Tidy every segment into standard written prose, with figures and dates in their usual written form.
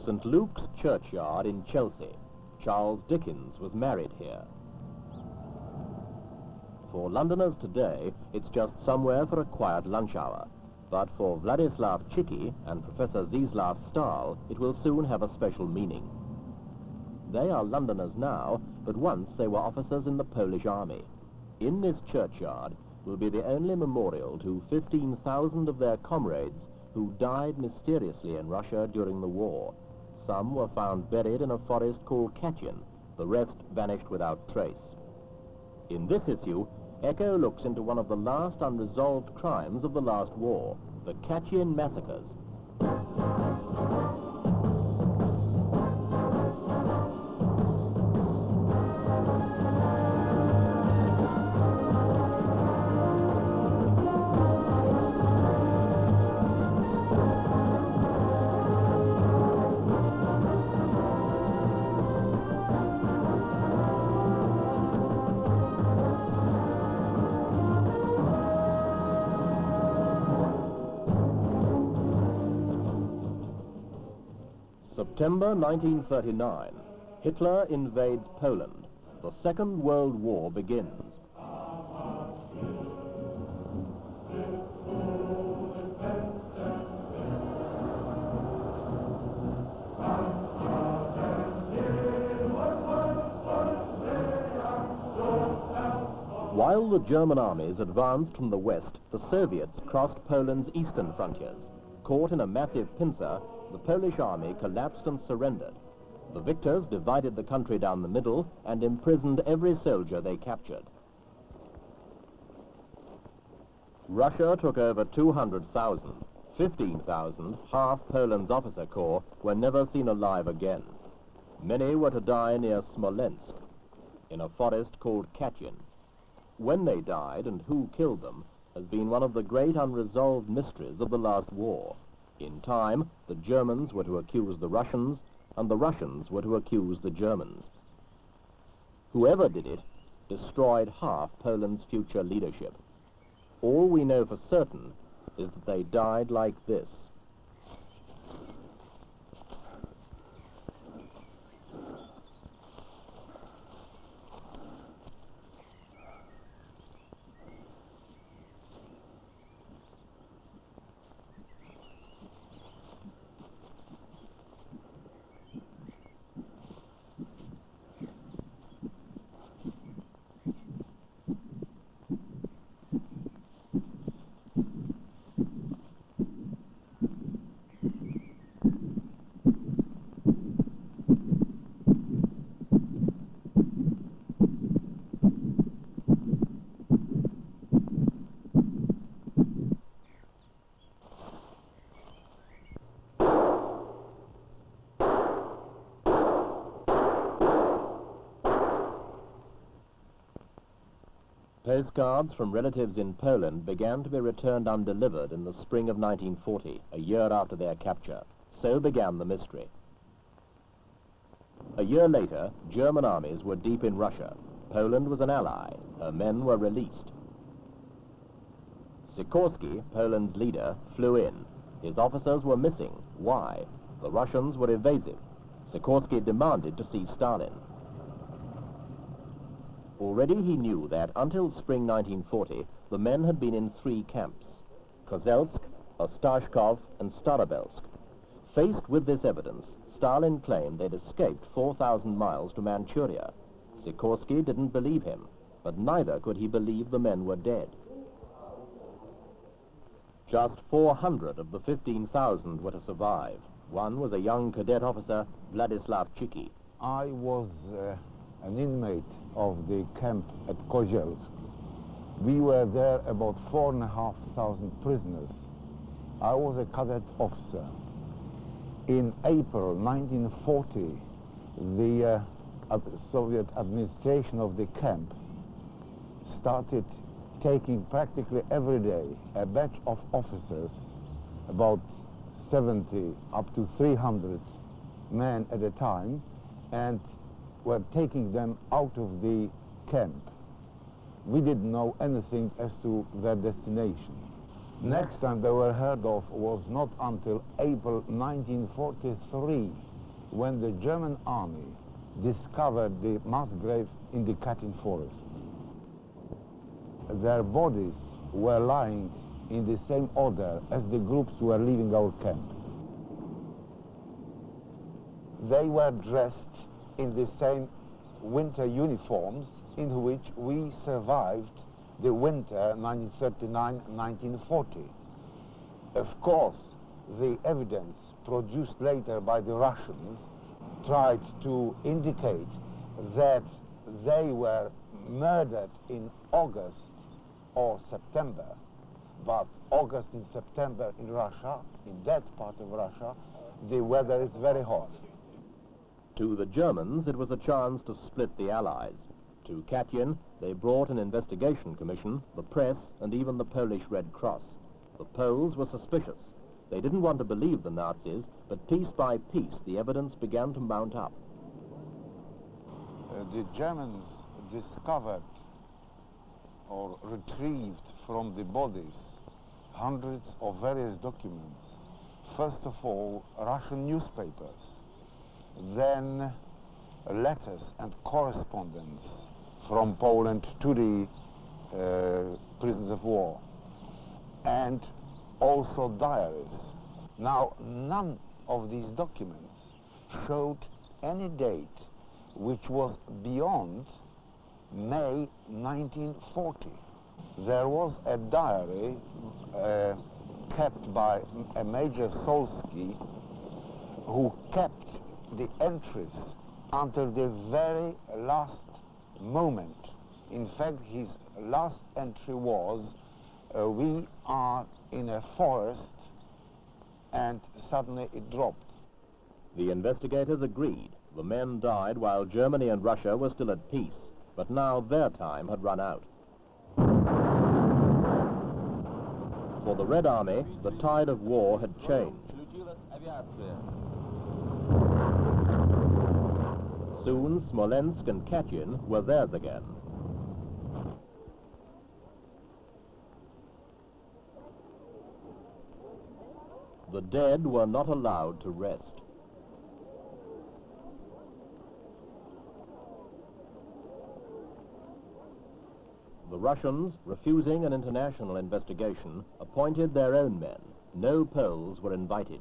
St. Luke's churchyard in Chelsea. Charles Dickens was married here. For Londoners today, it's just somewhere for a quiet lunch hour. But for Władysław Cicki and Professor Zdzislaw Stal, it will soon have a special meaning. They are Londoners now, but once they were officers in the Polish army. In this churchyard will be the only memorial to 15,000 of their comrades who died mysteriously in Russia during the war. Some were found buried in a forest called Katyn. The rest vanished without trace. In this issue, Echo looks into one of the last unresolved crimes of the last war, the Katyn Massacres. September 1939, Hitler invades Poland. The Second World War begins. While the German armies advanced from the west, the Soviets crossed Poland's eastern frontiers. Caught in a massive pincer, the Polish army collapsed and surrendered. The victors divided the country down the middle and imprisoned every soldier they captured. Russia took over 200,000. 15,000, half Poland's officer corps, were never seen alive again. Many were to die near Smolensk, in a forest called Katyn. When they died and who killed them has been one of the great unresolved mysteries of the last war. In time, the Germans were to accuse the Russians, and the Russians were to accuse the Germans. Whoever did it destroyed half Poland's future leadership. All we know for certain is that they died like this. Postcards from relatives in Poland began to be returned undelivered in the spring of 1940, a year after their capture. So began the mystery. A year later, German armies were deep in Russia. Poland was an ally. Her men were released. Sikorsky, Poland's leader, flew in. His officers were missing. Why? The Russians were evasive. Sikorsky demanded to see Stalin. Already he knew that until spring 1940, the men had been in 3 camps: Kozelsk, Ostashkov, and Starobelsk. Faced with this evidence, Stalin claimed they'd escaped 4,000 miles to Manchuria. Sikorsky didn't believe him, but neither could he believe the men were dead. Just 400 of the 15,000 were to survive. One was a young cadet officer, Władysław Cicki. I was an inmate of the camp at Kozelsk. We were there about 4,500 prisoners. I was a cadet officer. In April 1940, the Soviet administration of the camp started taking practically every day a batch of officers, about 70 up to 300 men at a time, and were taking them out of the camp. We didn't know anything as to their destination. Next time they were heard of was not until April 1943, when the German army discovered the mass grave in the Katyn forest. Their bodies were lying in the same order as the groups were leaving our camp. They were dressed in the same winter uniforms in which we survived the winter 1939-1940. Of course, the evidence produced later by the Russians tried to indicate that they were murdered in August or September, but August and September in Russia, in that part of Russia, the weather is very hot. To the Germans, it was a chance to split the Allies. To Katyn, they brought an investigation commission, the press, and even the Polish Red Cross. The Poles were suspicious. They didn't want to believe the Nazis, but piece by piece, the evidence began to mount up. The Germans discovered or retrieved from the bodies hundreds of various documents. First of all, Russian newspapers, then letters and correspondence from Poland to the prisoners of war, and also diaries. Now, none of these documents showed any date which was beyond May 1940. There was a diary kept by a Major Solski, who kept the entries until the very last moment. In fact, his last entry was, we are in a forest, and suddenly it dropped. The investigators agreed. The men died while Germany and Russia were still at peace, but now their time had run out. For the Red Army, the tide of war had changed. Soon, Smolensk and Katyn were theirs again. The dead were not allowed to rest. The Russians, refusing an international investigation, appointed their own men. No Poles were invited.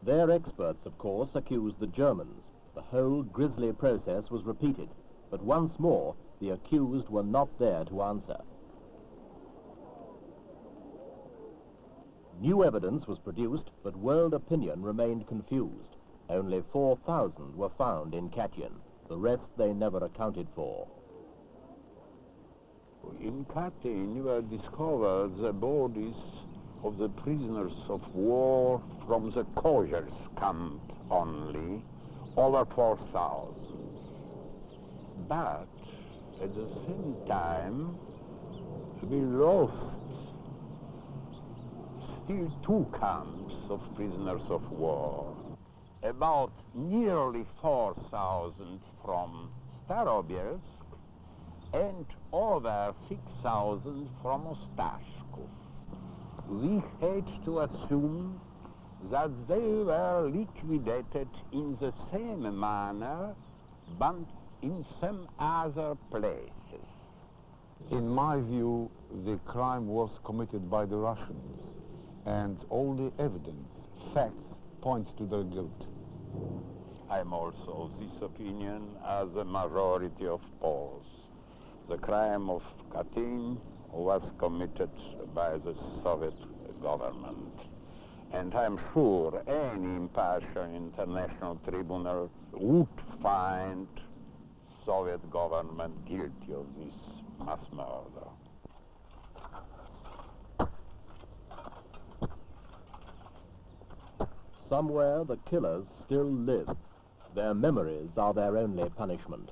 Their experts, of course, accused the Germans. The whole grisly process was repeated, but once more, the accused were not there to answer. New evidence was produced, but world opinion remained confused. Only 4,000 were found in Katyn. The rest they never accounted for. In Katyn were discovered the bodies of the prisoners of war from the Koziers camp only, over 4,000. But at the same time, we lost still 2 camps of prisoners of war. About nearly 4,000 from Starobelsk and over 6,000 from Ostashkov. We had to assume that they were liquidated in the same manner, but in some other places. In my view, the crime was committed by the Russians, and all the evidence, facts, points to their guilt. I'm also of this opinion as a majority of Poles. The crime of Katyn was committed by the Soviet government. And I'm sure any impartial international tribunal would find Soviet government guilty of this mass murder. Somewhere the killers still live. Their memories are their only punishment.